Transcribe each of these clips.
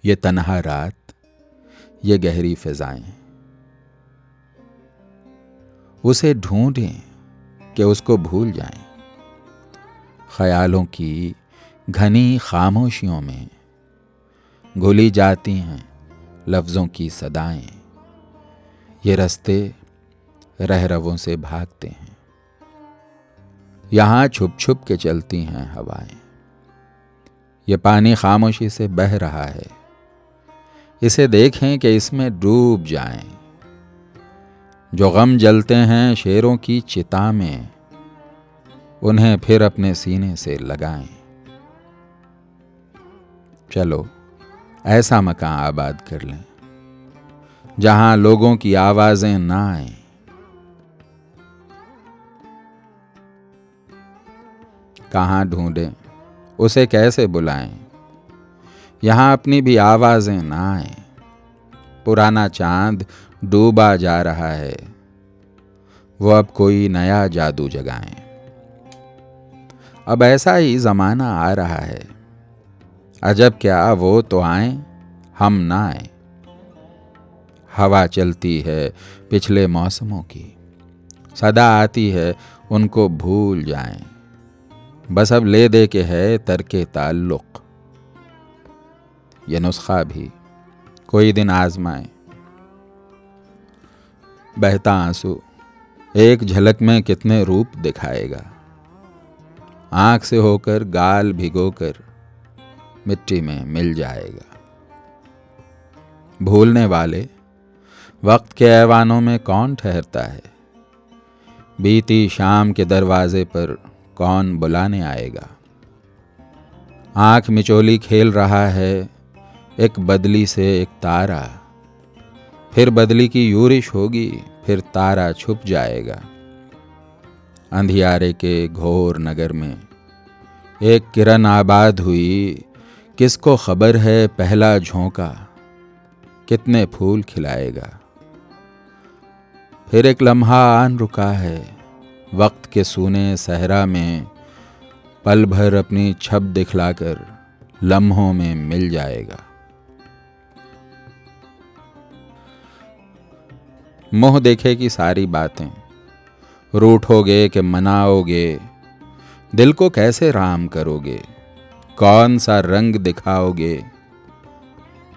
ये तन्हा रात, ये गहरी फिजाएं, उसे ढूंढें कि उसको भूल जाएं। ख्यालों की घनी खामोशियों में घुली जाती हैं लफ्ज़ों की सदाएं। ये रास्ते रहरवों से भागते हैं, यहाँ छुप छुप के चलती हैं हवाएं। ये पानी खामोशी से बह रहा है, इसे देखें कि इसमें डूब जाएं। जो गम जलते हैं शेरों की चिता में, उन्हें फिर अपने सीने से लगाएं। चलो ऐसा मकान आबाद कर लें जहां लोगों की आवाजें ना आएं। कहाँ ढूंढें, उसे कैसे बुलाएं, यहाँ अपनी भी आवाजें ना आएं। पुराना चांद डूबा जा रहा है, वो अब कोई नया जादू जगाएं। अब ऐसा ही जमाना आ रहा है, अजब क्या वो तो आएं, हम ना आएं। हवा चलती है पिछले मौसमों की, सदा आती है उनको भूल जाएं। बस अब ले दे के है तरके ताल्लुक, ये नुस्खा भी कोई दिन आजमाएं। बहता आंसू एक झलक में कितने रूप दिखाएगा, आंख से होकर गाल भिगोकर मिट्टी में मिल जाएगा। भूलने वाले वक्त के ऐवानों में कौन ठहरता है, बीती शाम के दरवाजे पर कौन बुलाने आएगा। आंख मिचोली खेल रहा है एक बदली से एक तारा, फिर बदली की यूरिश होगी, फिर तारा छुप जाएगा। अंधियारे के घोर नगर में एक किरण आबाद हुई, किसको खबर है पहला झोंका कितने फूल खिलाएगा। फिर एक लम्हा आन रुका है वक्त के सूने सहरा में, पल भर अपनी छब दिखलाकर लम्हों में मिल जाएगा। मुंह देखे की सारी बातें, रूठोगे कि मनाओगे, दिल को कैसे राम करोगे, कौन सा रंग दिखाओगे।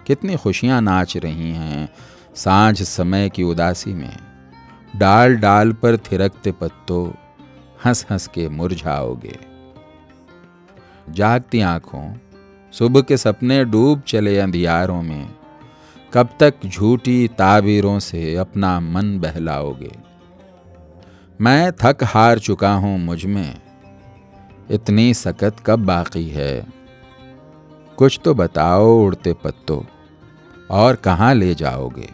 कितनी खुशियां नाच रही हैं सांझ समय की उदासी में, डाल डाल पर थिरकते पत्तों हंस हंस के मुरझाओगे। जागती आंखों सुबह के सपने डूब चले अंधियारों में, कब तक झूठी ताबीरों से अपना मन बहलाओगे। मैं थक हार चुका हूं मुझ में, इतनी सकत कब बाकी है। कुछ तो बताओ उड़ते पत्तों, और कहाँ ले जाओगे।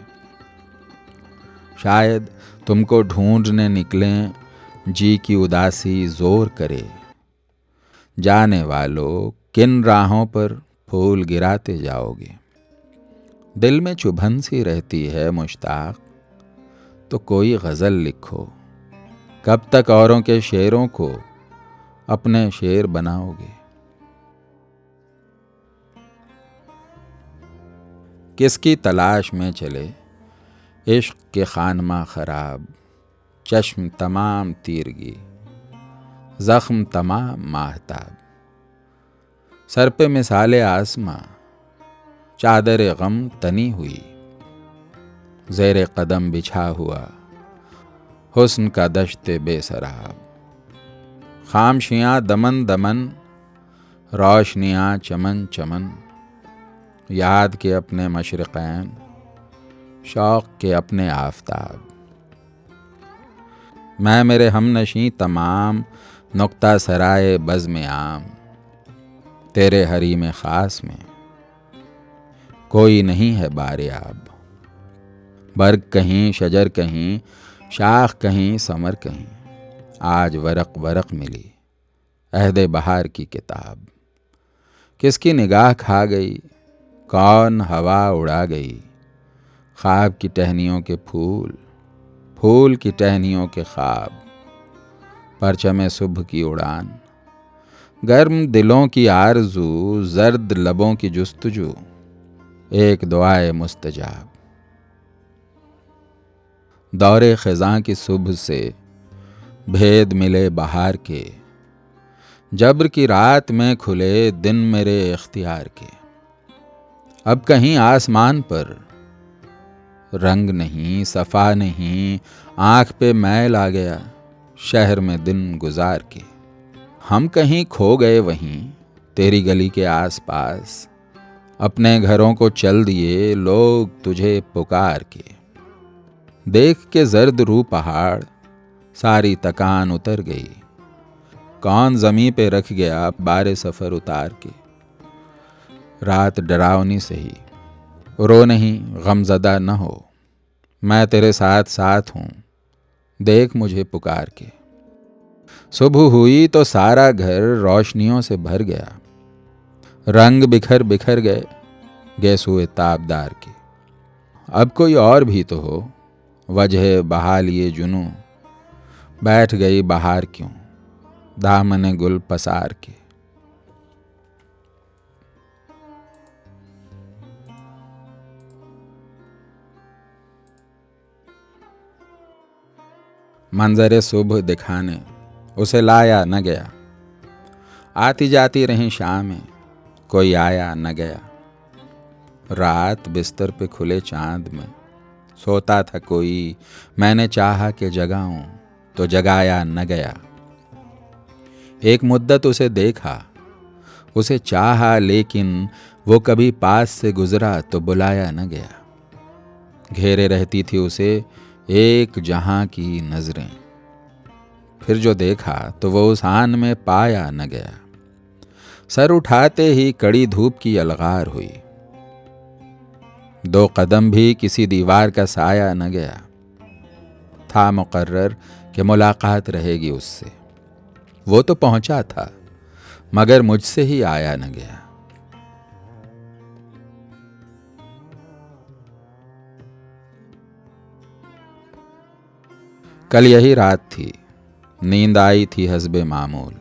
शायद तुमको ढूंढने निकलें जी की उदासी जोर करे। जाने वालों किन राहों पर फूल गिराते जाओगे। दिल में चुभन सी रहती है मुश्ताक, तो कोई गज़ल लिखो। कब तक औरों के शेरों को अपने शेर बनाओगे। किसकी तलाश में चले इश्क के खानमा खराब, चश्म तमाम तीरगी, जख्म तमाम माहताब। सर पे मिसाले आसमां, चादर गम तनी हुई, ज़ेरे कदम बिछा हुआ हुस्न का दश्ते बेसराब। खामशियाँ दमन दमन, रोशनियाँ चमन चमन, याद के अपने मशरक़ैन, शौक़ के अपने आफताब। मैं मेरे हमनशी तमाम, नुक्ता सराए बज़्म आम, तेरे हरीम ख़ास में कोई नहीं है बारियाब। बर्ग कहीं शजर कहीं, शाख कहीं समर कहीं, आज वरक वरक मिली अहदे बहार की किताब। किसकी निगाह खा गई, कौन हवा उड़ा गई। ख्वाब की टहनियों के फूल, फूल की टहनियों के ख्वाब। परचमे सुबह की उड़ान, गर्म दिलों की आरज़ू, जर्द लबों की जुस्तजू। एक दुआए मुस्तजाब। दौरे ख़िज़ां की सुबह से भेद मिले बहार के, जब्र की रात में खुले दिन मेरे इख्तियार के। अब कहीं आसमान पर रंग नहीं, सफ़ा नहीं, आँख पे मैल आ गया शहर में दिन गुजार के। हम कहीं खो गए वहीं तेरी गली के आसपास, अपने घरों को चल दिए लोग तुझे पुकार के। देख के जर्द रू पहाड़ सारी तकान उतर गई, कौन ज़मीं पे रख गया बारे सफ़र उतार के। रात डरावनी सही, रो नहीं गमज़दा न हो, मैं तेरे साथ साथ हूँ, देख मुझे पुकार के। सुबह हुई तो सारा घर रोशनियों से भर गया, रंग बिखर बिखर गए गैस हुए ताबदार के। अब कोई और भी तो हो वजह बहा लिए जुनूं, बैठ गई बहार क्यों दामने गुल पसार के। मंजरे सुबह दिखाने उसे लाया न गया, आती जाती रहीं शामें कोई आया न गया। रात बिस्तर पे खुले चांद में सोता था कोई, मैंने चाहा कि जगाऊं तो जगाया न गया। एक मुद्दत उसे देखा, उसे चाहा, लेकिन वो कभी पास से गुजरा तो बुलाया न गया। घेरे रहती थी उसे एक जहां की नजरें, फिर जो देखा तो वो उस आन में पाया न गया। सर उठाते ही कड़ी धूप की अलगार हुई, दो कदम भी किसी दीवार का साया न गया। था मुकर्रर कि मुलाकात रहेगी उससे, वो तो पहुंचा था मगर मुझसे ही आया न गया। कल यही रात थी, नींद आई थी हस्बे मामूल,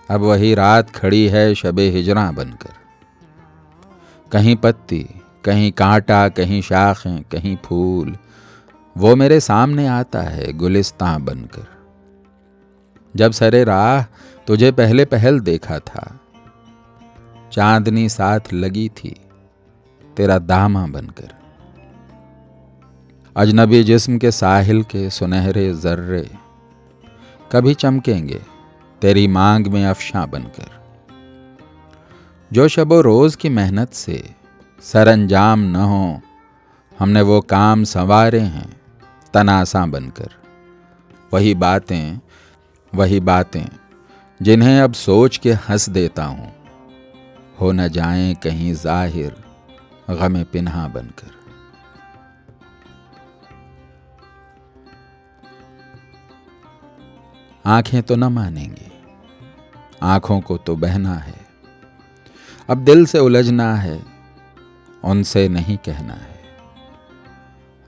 अब वही रात खड़ी है शबे हिजरा बनकर। कहीं पत्ती, कहीं कांटा, कहीं शाखें, कहीं फूल, वो मेरे सामने आता है गुलिस्तां बनकर। जब सरे राह तुझे पहले पहल देखा था, चांदनी साथ लगी थी तेरा दामा बनकर। अजनबी जिस्म के साहिल के सुनहरे जर्रे कभी चमकेंगे तेरी मांग में अफशां बनकर। जो शबो रोज की मेहनत से सरअंजाम न हो, हमने वो काम संवारे हैं तनासा बनकर। वही बातें जिन्हें अब सोच के हंस देता हूँ, हो न जाएं कहीं जाहिर गमे पिन्हा बनकर। आंखें तो न मानेंगी, आंखों को तो बहना है, अब दिल से उलझना है, उनसे नहीं कहना है।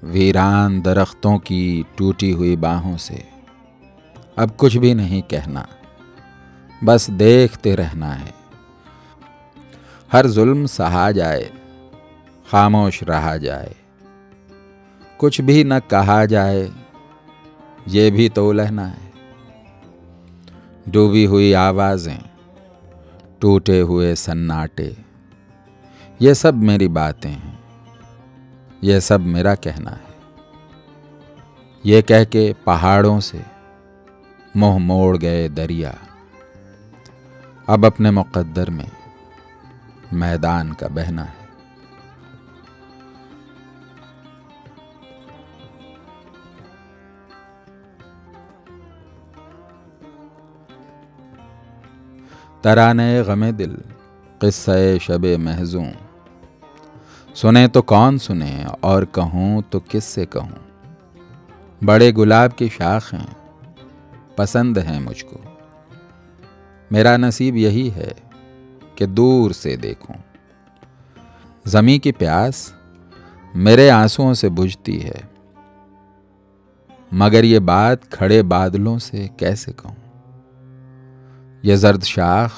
वीरान दरख्तों की टूटी हुई बाहों से अब कुछ भी नहीं कहना, बस देखते रहना है। हर जुल्म सहा जाए, खामोश रहा जाए, कुछ भी न कहा जाए, ये भी तो उलझना है। डूबी हुई आवाजें, टूटे हुए सन्नाटे, ये सब मेरी बातें हैं, ये सब मेरा कहना है। ये कह के पहाड़ों से मुंह मोड़ गए दरिया, अब अपने मुकद्दर में मैदान का बहना है। तराने गमे दिल किस्से शबे महजूं, सुने तो कौन सुने और कहूँ तो किससे कहूँ। बड़े गुलाब की शाखें पसंद हैं मुझको, मेरा नसीब यही है कि दूर से देखूं। ज़मीं की प्यास मेरे आंसुओं से बुझती है, मगर ये बात खड़े बादलों से कैसे कहूं। ये जर्द शाख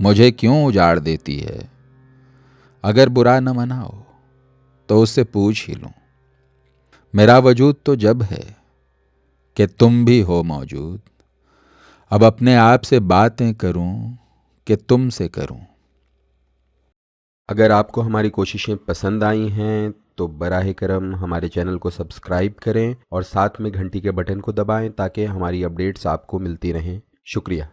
मुझे क्यों उजाड़ देती है, अगर बुरा न मनाओ तो उससे पूछ ही लूं। मेरा वजूद तो जब है कि तुम भी हो मौजूद। अब अपने आप से बातें करूं कि तुमसे करूं। अगर आपको हमारी कोशिशें पसंद आई हैं तो बराह करम हमारे चैनल को सब्सक्राइब करें और साथ में घंटी के बटन को दबाएं ताकि हमारी अपडेट्स आपको मिलती रहें। शुक्रिया।